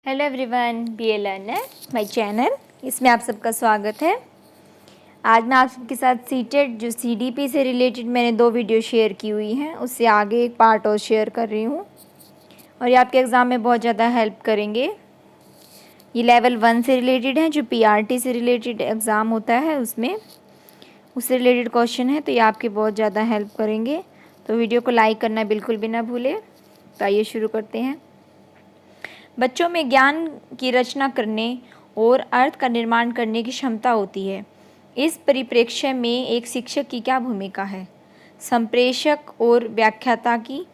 Hello everyone, be a learner my channel, इसमें आप सबका स्वागत है। आज मैं आप सबके साथ सीटेट जो सीडीपी से रिलेटेड मैंने 2 वीडियो शेयर की हुई हैं, उससे आगे एक पार्ट और शेयर कर रही हूँ और ये आपके एग्ज़ाम में बहुत ज़्यादा हेल्प करेंगे। ये लेवल 1 से रिलेटेड है, जो पीआरटी से रिलेटेड एग्ज़ाम होता है उससे रिलेटेड क्वेश्चन है, तो ये आपके बहुत ज़्यादा हेल्प करेंगे। तो वीडियो को लाइक करना बिल्कुल भी ना भूलें। तो आइए शुरू करते हैं। बच्चों में ज्ञान की रचना करने और अर्थ का निर्माण करने की क्षमता होती है। इस परिप्रेक्ष्य में एक शिक्षक की क्या भूमिका है? संप्रेषक और व्याख्याता की,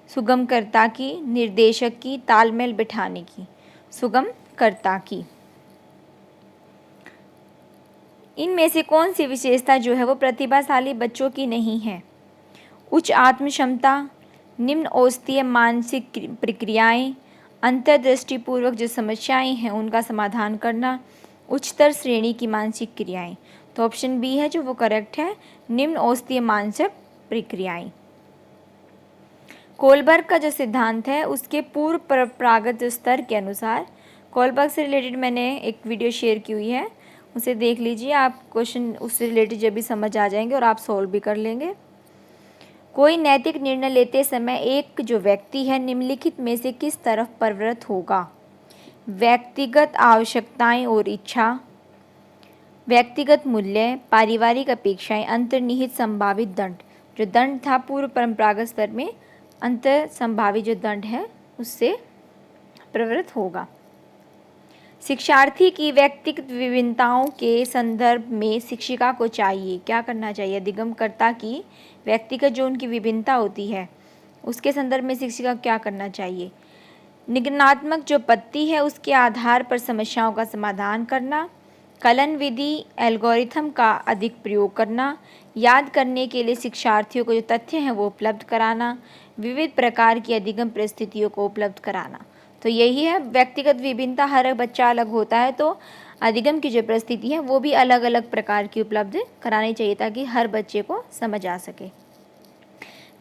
सुगमकर्ता की, निर्देशक की, तालमेल बिठाने की। सुगमकर्ता की। इनमें से कौन सी विशेषता जो है वो प्रतिभाशाली बच्चों की नहीं है? उच्च आत्म क्षमता, निम्न औस्तीय मानसिक प्रक्रियाएं, अंतर्दृष्टिपूर्वक जो समस्याएं हैं उनका समाधान करना, उच्चतर श्रेणी की मानसिक क्रियाएं। तो ऑप्शन बी है जो वो करेक्ट है, निम्न औस्तीय मानसिक प्रक्रियाएं। कोलबर्ग का जो सिद्धांत है उसके पूर्व परंपरागत स्तर के अनुसार, कोलबर्ग से रिलेटेड मैंने एक वीडियो शेयर की हुई है, उसे देख लीजिए। आप क्वेश्चन उससे रिलेटेड जब भी समझ आ जाएंगे और आप सॉल्व भी कर लेंगे। कोई नैतिक निर्णय लेते समय एक जो व्यक्ति है निम्नलिखित में से किस तरफ प्रवृत्त होगा? व्यक्तिगत आवश्यकताएं और इच्छा, व्यक्तिगत मूल्य, पारिवारिक अपेक्षाएं, अंतर्निहित संभावित दंड। जो दंड था पूर्व परंपरागत स्तर में, अंतर संभावित जो दंड है उससे प्रवृत्त होगा। शिक्षार्थी की व्यक्तिगत विभिन्नताओं के संदर्भ में शिक्षिका को चाहिए क्या करना चाहिए? अधिगमकर्ता की व्यक्तिगत जो उनकी विभिन्नता होती है उसके संदर्भ में शिक्षिका क्या करना चाहिए? निगमनात्मक जो पद्धति है उसके आधार पर समस्याओं का समाधान करना, कलन विधि एल्गोरिथम का अधिक प्रयोग करना, याद करने के लिए शिक्षार्थियों को जो तथ्य हैं वो उपलब्ध कराना, विविध प्रकार की अधिगम परिस्थितियों को उपलब्ध कराना। तो यही है, व्यक्तिगत विभिन्नता, हर बच्चा अलग होता है, तो अधिगम की जो परिस्थिति है वो भी अलग अलग प्रकार की उपलब्ध करानी चाहिए ताकि हर बच्चे को समझ आ सके।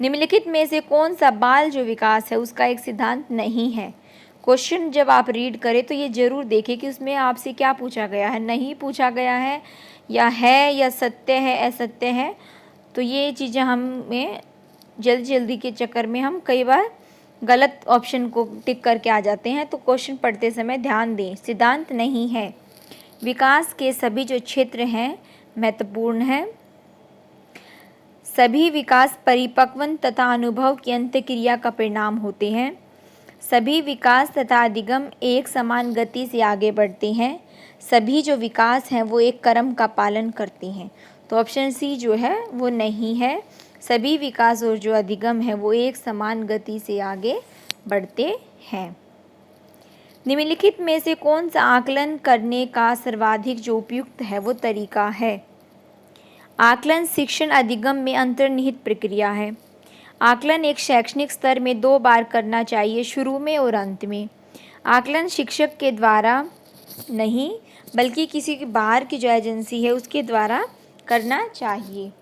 निम्नलिखित में से कौन सा बाल जो विकास है उसका एक सिद्धांत नहीं है? क्वेश्चन जब आप रीड करें तो ये जरूर देखें कि उसमें आपसे क्या पूछा गया है, नहीं पूछा गया है या सत्य है असत्य है। तो ये चीज़ें हमें जल्दी के चक्कर में हम कई बार गलत ऑप्शन को टिक करके आ जाते हैं, तो क्वेश्चन पढ़ते समय ध्यान दें। सिद्धांत नहीं है। विकास के सभी जो क्षेत्र हैं महत्वपूर्ण हैं। सभी विकास परिपक्वन तथा अनुभव की अंतःक्रिया का परिणाम होते हैं। सभी विकास तथा अधिगम एक समान गति से आगे बढ़ते हैं। सभी जो विकास हैं वो एक क्रम का पालन करते हैं। तो ऑप्शन सी जो है वो नहीं है। सभी विकास और जो अधिगम है वो एक समान गति से आगे बढ़ते हैं। निम्नलिखित में से कौन सा आकलन करने का सर्वाधिक जो उपयुक्त है वो तरीका है? आकलन शिक्षण अधिगम में अंतर्निहित प्रक्रिया है। आकलन एक शैक्षणिक स्तर में 2 बार करना चाहिए, शुरू में और अंत में। आकलन शिक्षक के द्वारा नहीं बल्कि किसी बाहर की जो एजेंसी है उसके द्वारा करना चाहिए।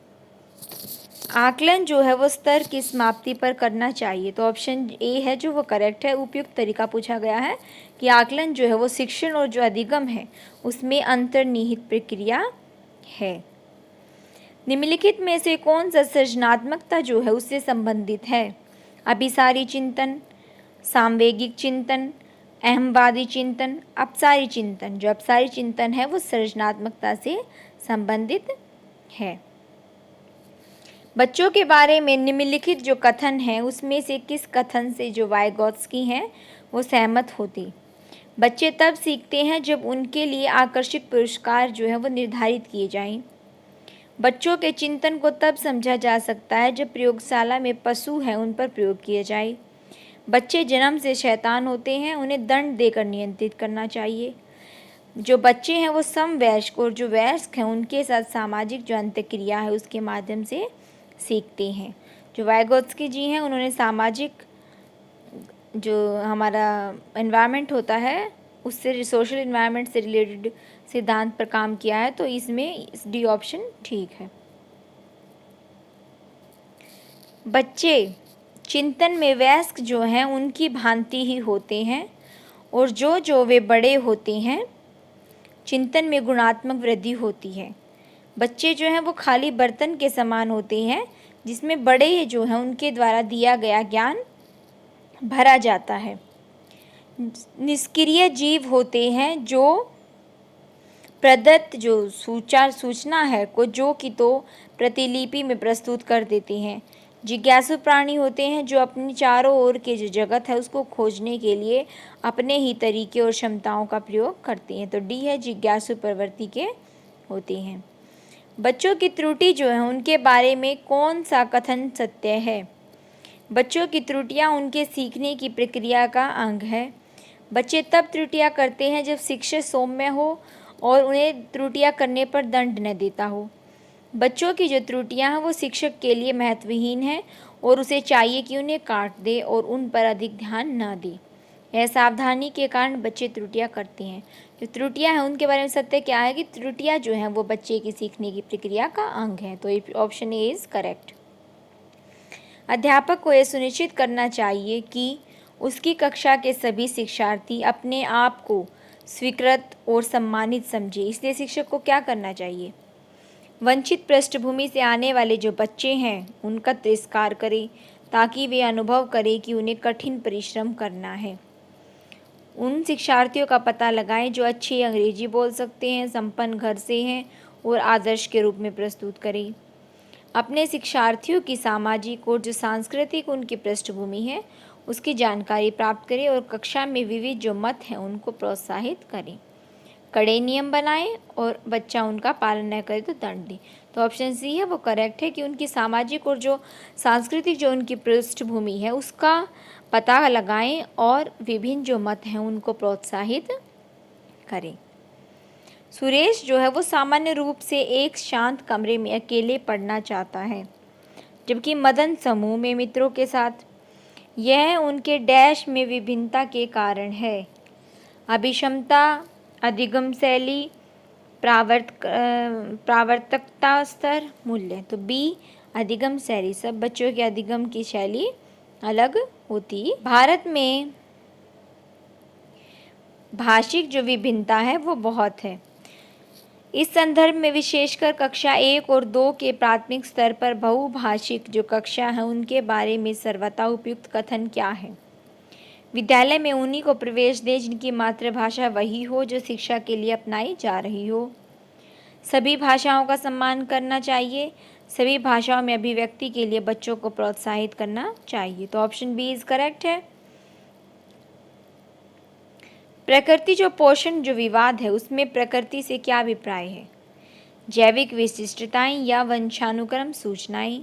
आकलन जो है वो स्तर की समाप्ति पर करना चाहिए। तो ऑप्शन ए है जो वो करेक्ट है। उपयुक्त तरीका पूछा गया है कि आकलन जो है वो शिक्षण और जो अधिगम है उसमें अंतर्निहित प्रक्रिया है। निम्नलिखित में से कौन सा सृजनात्मकता जो है उससे संबंधित है? अभिसारी चिंतन, सामवेगिक चिंतन, अहमवादी चिंतन, अपसारी चिंतन। जो अपसारी चिंतन है वो सृजनात्मकता से संबंधित है। बच्चों के बारे में निम्नलिखित जो कथन है उसमें से किस कथन से जो वाइगोत्स्की हैं वो सहमत होती? बच्चे तब सीखते हैं जब उनके लिए आकर्षक पुरस्कार जो है वो निर्धारित किए जाएं। बच्चों के चिंतन को तब समझा जा सकता है जब प्रयोगशाला में पशु हैं उन पर प्रयोग किया जाए। बच्चे जन्म से शैतान होते हैं, उन्हें दंड देकर नियंत्रित करना चाहिए। जो बच्चे हैं वो समवयस्क और जो वयस्क हैं उनके साथ सामाजिक जो अंतःक्रिया है उसके माध्यम से सीखते हैं। जो वाइगोत्स्की जी हैं उन्होंने सामाजिक जो हमारा एनवायरनमेंट होता है उससे, सोशल एनवायरनमेंट से रिलेटेड सिद्धांत पर काम किया है, तो इसमें डी ऑप्शन ठीक है। बच्चे चिंतन में वयस्क जो हैं उनकी भांति ही होते हैं और जो जो वे बड़े होते हैं चिंतन में गुणात्मक वृद्धि होती है। बच्चे जो हैं वो खाली बर्तन के समान होते हैं जिसमें बड़े जो हैं उनके द्वारा दिया गया ज्ञान भरा जाता है। निष्क्रिय जीव होते हैं जो प्रदत्त जो सूचना है को जो कि तो प्रतिलिपि में प्रस्तुत कर देते हैं। जिज्ञासु प्राणी होते हैं जो अपनी चारों ओर के जो जगत है उसको खोजने के लिए अपने ही तरीके और क्षमताओं का प्रयोग करते हैं। तो डी है, जिज्ञासु प्रवृत्ति के होते हैं। बच्चों की त्रुटि जो है उनके बारे में कौन सा कथन सत्य है? बच्चों की त्रुटियां उनके सीखने की प्रक्रिया का अंग है। बच्चे तब त्रुटियां करते हैं जब शिक्षक सौम्य हो और उन्हें त्रुटियां करने पर दंड न देता हो। बच्चों की जो त्रुटियां हैं वो शिक्षक के लिए महत्वहीन हैं और उसे चाहिए कि उन्हें काट दे और उन पर अधिक ध्यान न दे। यह सावधानी के कारण बच्चे त्रुटियां करते हैं। जो त्रुटियां हैं उनके बारे में सत्य क्या है कि त्रुटियां जो हैं वो बच्चे की सीखने की प्रक्रिया का अंग है। तो ऑप्शन ए इज करेक्ट। अध्यापक को यह सुनिश्चित करना चाहिए कि उसकी कक्षा के सभी शिक्षार्थी अपने आप को स्वीकृत और सम्मानित समझे। इसलिए शिक्षक को क्या करना चाहिए? वंचित पृष्ठभूमि से आने वाले जो बच्चे हैं उनका तिरस्कार करें ताकि वे अनुभव करें कि उन्हें कठिन परिश्रम करना है। उन शिक्षार्थियों का पता लगाएं जो अच्छी अंग्रेजी बोल सकते हैं, संपन्न घर से हैं और आदर्श के रूप में प्रस्तुत करें। अपने शिक्षार्थियों की सामाजिक और जो सांस्कृतिक उनकी पृष्ठभूमि है उसकी जानकारी प्राप्त करें और कक्षा में विविध जो मत हैं उनको प्रोत्साहित करें। कड़े नियम बनाएं और बच्चा उनका पालन न करे तो दंड दें। तो ऑप्शन सी है वो करेक्ट है कि उनकी सामाजिक और जो सांस्कृतिक जो उनकी पृष्ठभूमि है उसका पता लगाएं और विभिन्न जो मत हैं उनको प्रोत्साहित करें। सुरेश जो है वो सामान्य रूप से एक शांत कमरे में अकेले पढ़ना चाहता है, जबकि मदन समूह में मित्रों के साथ। यह उनके डैश में विभिन्नता के कारण है। अभिक्षमता, अधिगम शैली, प्रावर्तकता स्तर, मूल्य। तो बी अधिगम शैली। सब बच्चों के अधिगम की शैली अलग होती। भारत में भाषिक जो विभिन्नता है वो बहुत है। इस संदर्भ में विशेषकर कक्षा 1 और 2 के प्राथमिक स्तर पर बहुभाषिक जो कक्षा है उनके बारे में सर्वथा उपयुक्त कथन क्या है? विद्यालय में उन्हीं को प्रवेश दें जिनकी मातृभाषा वही हो जो शिक्षा के लिए अपनाई जा रही हो। सभी भाषाओं का सम्मान करना चाहिए। सभी भाषाओं में अभिव्यक्ति के लिए बच्चों को प्रोत्साहित करना चाहिए। तो ऑप्शन बी इज करेक्ट है। प्रकृति जो पोषण जो विवाद है उसमें प्रकृति से क्या अभिप्राय है? जैविक विशिष्टताएं या वंशानुक्रम सूचनाएं,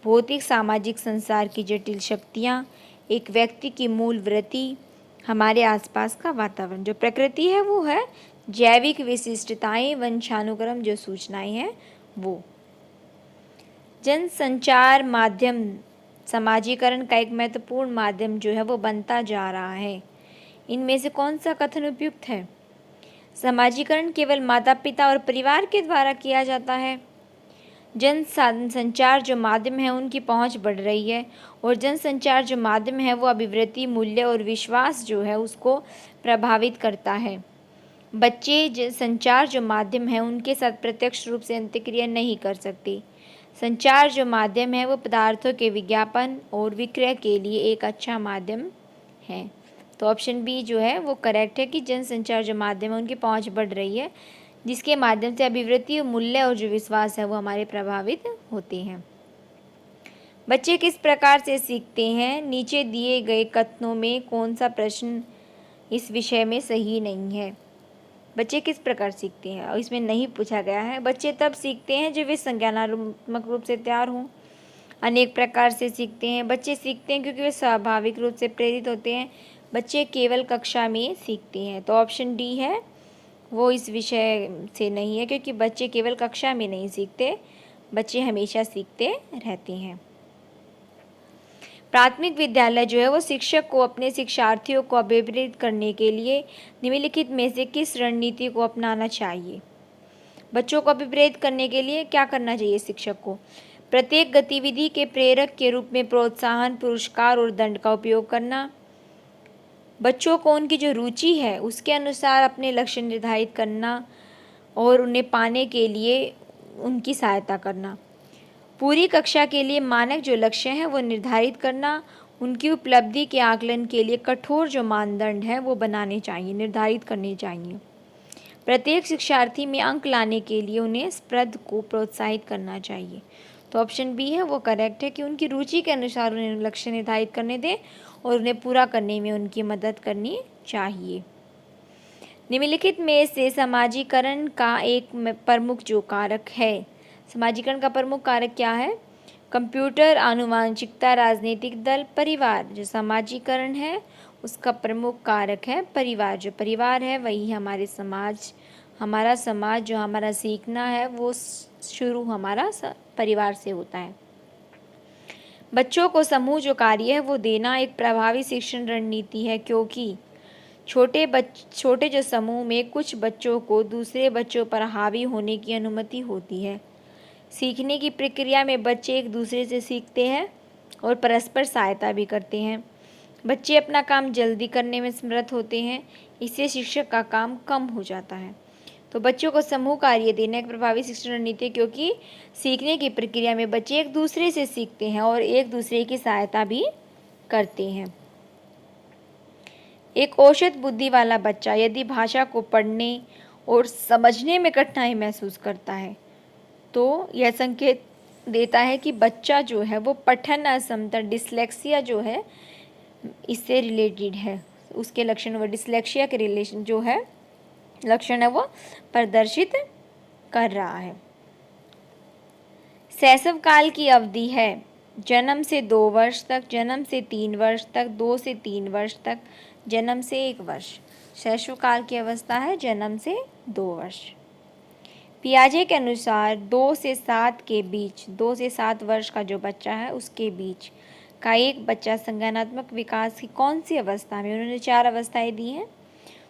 भौतिक सामाजिक संसार की जटिल शक्तियां, एक व्यक्ति की मूल वृत्ति, हमारे आसपास का वातावरण। जो प्रकृति है वो है जैविक विशिष्टताएं, वंशानुक्रम जो सूचनाएं हैं वो। जनसंचार माध्यम समाजीकरण का एक महत्वपूर्ण माध्यम जो है वो बनता जा रहा है। इनमें से कौन सा कथन उपयुक्त है? समाजीकरण केवल माता पिता और परिवार के द्वारा किया जाता है। जनसंचार जो माध्यम है उनकी पहुंच बढ़ रही है और जनसंचार जो माध्यम है वो अभिवृत्ति, मूल्य और विश्वास जो है उसको प्रभावित करता है। बच्चे संचार जो माध्यम है उनके साथ प्रत्यक्ष रूप से अंतःक्रिया नहीं कर सकते। संचार जो माध्यम है वो पदार्थों के विज्ञापन और विक्रय के लिए एक अच्छा माध्यम है। तो ऑप्शन बी जो है वो करेक्ट है कि जनसंचार जो माध्यम है उनकी पहुंच बढ़ रही है जिसके माध्यम से अभिवृत्ति, मूल्य और जो विश्वास है वो हमारे प्रभावित होते हैं। बच्चे किस प्रकार से सीखते हैं? नीचे दिए गए कथनों में कौन सा प्रश्न इस विषय में सही नहीं है? बच्चे किस प्रकार सीखते हैं और इसमें नहीं पूछा गया है। बच्चे तब सीखते हैं जब वे संज्ञानात्मक रूप से तैयार हों। अनेक प्रकार से सीखते हैं। बच्चे सीखते हैं क्योंकि वे स्वाभाविक रूप से प्रेरित होते हैं। बच्चे केवल कक्षा में सीखते हैं। तो ऑप्शन डी है वो इस विषय से नहीं है क्योंकि बच्चे केवल कक्षा में नहीं सीखते, बच्चे हमेशा सीखते रहते हैं। प्राथमिक विद्यालय जो है वो शिक्षक को अपने शिक्षार्थियों को अभिप्रेरित करने के लिए निम्नलिखित में से किस रणनीति को अपनाना चाहिए? बच्चों को अभिप्रेरित करने के लिए क्या करना चाहिए शिक्षक को? प्रत्येक गतिविधि के प्रेरक के रूप में प्रोत्साहन, पुरस्कार और दंड का उपयोग करना। बच्चों को उनकी जो रुचि है उसके अनुसार अपने लक्ष्य निर्धारित करना और उन्हें पाने के लिए उनकी सहायता करना। पूरी कक्षा के लिए मानक जो लक्ष्य हैं वो निर्धारित करना, उनकी उपलब्धि के आकलन के लिए कठोर जो मानदंड हैं वो बनाने चाहिए, निर्धारित करने चाहिए। प्रत्येक शिक्षार्थी में अंक लाने के लिए उन्हें स्पर्ध को प्रोत्साहित करना चाहिए। तो ऑप्शन बी है वो करेक्ट है कि उनकी रुचि के अनुसार उन्हें लक्ष्य निर्धारित करने दें और उन्हें पूरा करने में उनकी मदद करनी चाहिए। निम्नलिखित में से समाजीकरण का एक प्रमुख जो कारक है, समाजीकरण का प्रमुख कारक क्या है? कंप्यूटर, आनुवांशिकता, राजनीतिक दल, परिवार। जो समाजीकरण है उसका प्रमुख कारक है परिवार। जो परिवार है वही हमारे समाज, हमारा समाज जो हमारा सीखना है वो शुरू हमारा परिवार से होता है। बच्चों को समूह जो कार्य है वो देना एक प्रभावी शिक्षण रणनीति है, क्योंकि छोटे जो समूह में कुछ बच्चों को दूसरे बच्चों पर हावी होने की अनुमति होती है। सीखने की प्रक्रिया में बच्चे एक दूसरे से सीखते हैं और परस्पर सहायता भी करते हैं। बच्चे अपना काम जल्दी करने में समर्थ होते हैं, इससे शिक्षक का काम कम हो जाता है। तो बच्चों को समूह कार्य देना एक प्रभावी शिक्षण रणनीति है, क्योंकि सीखने की प्रक्रिया में बच्चे एक दूसरे से सीखते हैं और एक दूसरे की सहायता भी करते हैं। एक औसत बुद्धि वाला बच्चा यदि भाषा को पढ़ने और समझने में कठिनाई महसूस करता है तो यह संकेत देता है कि बच्चा जो है वो पठन असमता, डिसलेक्सिया जो है इससे रिलेटेड है। उसके लक्षण वो डिसलेक्सिया के रिलेशन जो है लक्षण है वो प्रदर्शित कर रहा है। शैशव काल की अवधि है जन्म से 2 वर्ष तक, जन्म से 3 वर्ष तक, 2 से 3 वर्ष तक, जन्म से 1 वर्ष। शैशव काल की अवस्था है जन्म से 2 वर्ष। पियाजे के अनुसार 2 से 7 के बीच, 2 से 7 वर्ष का जो बच्चा है उसके बीच का एक बच्चा संज्ञानात्मक विकास की कौन सी अवस्था में, उन्होंने 4 अवस्थाएं दी हैं,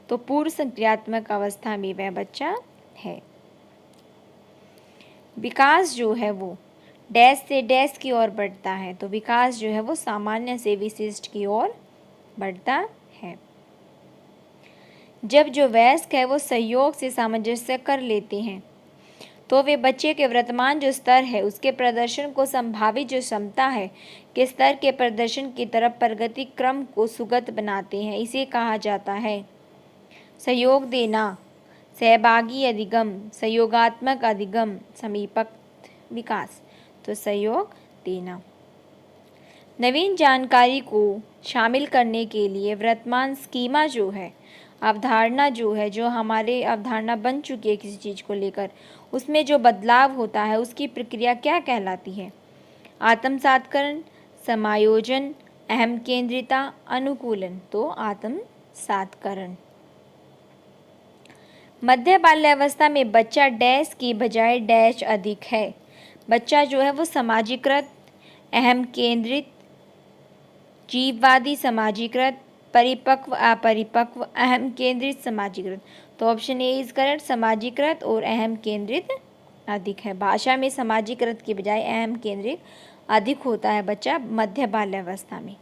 तो पूर्व संक्रियात्मक अवस्था में वह बच्चा है। विकास जो है वो डैश से डैश की ओर बढ़ता है, तो विकास जो है वो सामान्य से विशिष्ट की ओर बढ़ता है। जब जो वयस्क है वो सहयोग से सामंजस्य कर लेते हैं तो वे बच्चे के वर्तमान जो स्तर है उसके प्रदर्शन को संभावित जो क्षमता है के स्तर के प्रदर्शन की तरफ प्रगति क्रम को सुगत बनाते हैं। इसे कहा जाता है सहयोग देना, सहभागी अधिगम, सहयोगात्मक अधिगम, समीपक विकास। तो सहयोग देना। नवीन जानकारी को शामिल करने के लिए वर्तमान स्कीमा जो है, अवधारणा जो है, जो हमारे अवधारणा बन चुकी है किसी चीज़ को लेकर, उसमें जो बदलाव होता है उसकी प्रक्रिया क्या कहलाती है? आत्मसातकरण, समायोजन, अहम केंद्रिता, अनुकूलन। तो आत्मसातकरण। मध्य बाल्यावस्था में बच्चा डैश की बजाय डैश अधिक है। बच्चा जो है वो समाजीकृत, अहम केंद्रित, जीववादी समाजीकृत, परिपक्व अपरिपक्व, अहम केंद्रित समाजीकृत। तो ऑप्शन ए इज करेक्ट, समाजीकृत और अहम केंद्रित अधिक है। भाषा में समाजीकृत की बजाय अहम केंद्रित अधिक होता है बच्चा मध्य बाल्यावस्था में।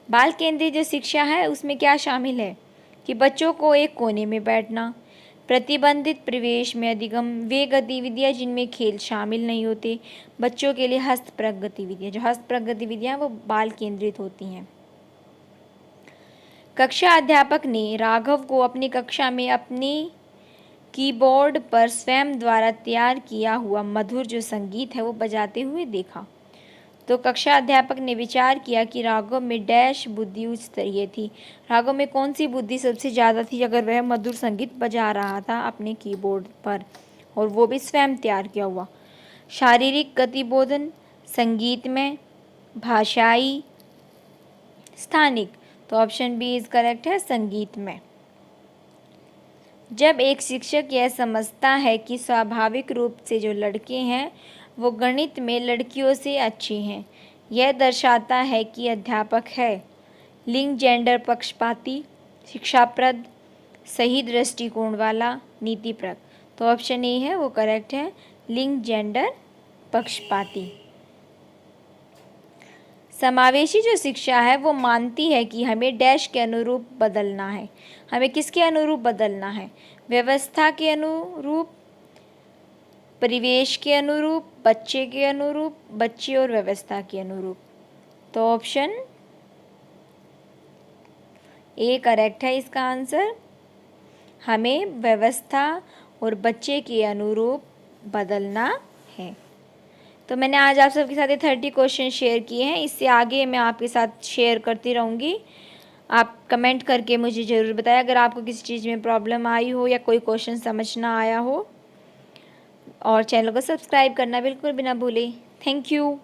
बाल केंद्रित जो शिक्षा है उसमें क्या शामिल है कि बच्चों को एक कोने में बैठना, प्रतिबंधित प्रवेश में अधिगम, वे गतिविधियाँ जिनमें खेल शामिल नहीं होते, बच्चों के लिए हस्तप्रक गतिविधियाँ, जो हस्तप्रक गतिविधियाँ वो बाल केंद्रित होती हैं। कक्षा अध्यापक ने राघव को अपनी कक्षा में अपने कीबोर्ड पर स्वयं द्वारा तैयार किया हुआ मधुर जो संगीत है वो बजाते हुए देखा। तो कक्षा अध्यापक ने विचार किया कि राघव में डैश बुद्धि उच्च स्तरीय थी। राघव में कौन सी बुद्धि सबसे ज़्यादा थी अगर वह मधुर संगीत बजा रहा था अपने कीबोर्ड पर, और वो भी स्वयं तैयार किया हुआ। शारीरिक गतिबोधन, संगीत में, भाषाई, स्थानिक। तो ऑप्शन बी इज करेक्ट है, संगीत में। जब एक शिक्षक यह समझता है कि स्वाभाविक रूप से जो लड़के हैं वो गणित में लड़कियों से अच्छे हैं, यह दर्शाता है कि अध्यापक है लिंग जेंडर पक्षपाती, शिक्षाप्रद, सही दृष्टिकोण वाला, नीतिप्रद। तो ऑप्शन ए है वो करेक्ट है, लिंग जेंडर पक्षपाती। समावेशी जो शिक्षा है वो मानती है कि हमें डैश के अनुरूप बदलना है। हमें किसके अनुरूप बदलना है? व्यवस्था के अनुरूप, परिवेश के अनुरूप, बच्चे के अनुरूप, बच्चे और व्यवस्था के अनुरूप। तो ऑप्शन ए करेक्ट है इसका आंसर। हमें व्यवस्था और बच्चे के अनुरूप बदलना है। तो मैंने आज आप सबके साथ ये 30 क्वेश्चन शेयर किए हैं। इससे आगे मैं आपके साथ शेयर करती रहूँगी। आप कमेंट करके मुझे ज़रूर बताएं अगर आपको किसी चीज़ में प्रॉब्लम आई हो या कोई क्वेश्चन समझ ना आया हो। और चैनल को सब्सक्राइब करना बिल्कुल भी ना भूलें। Thank you.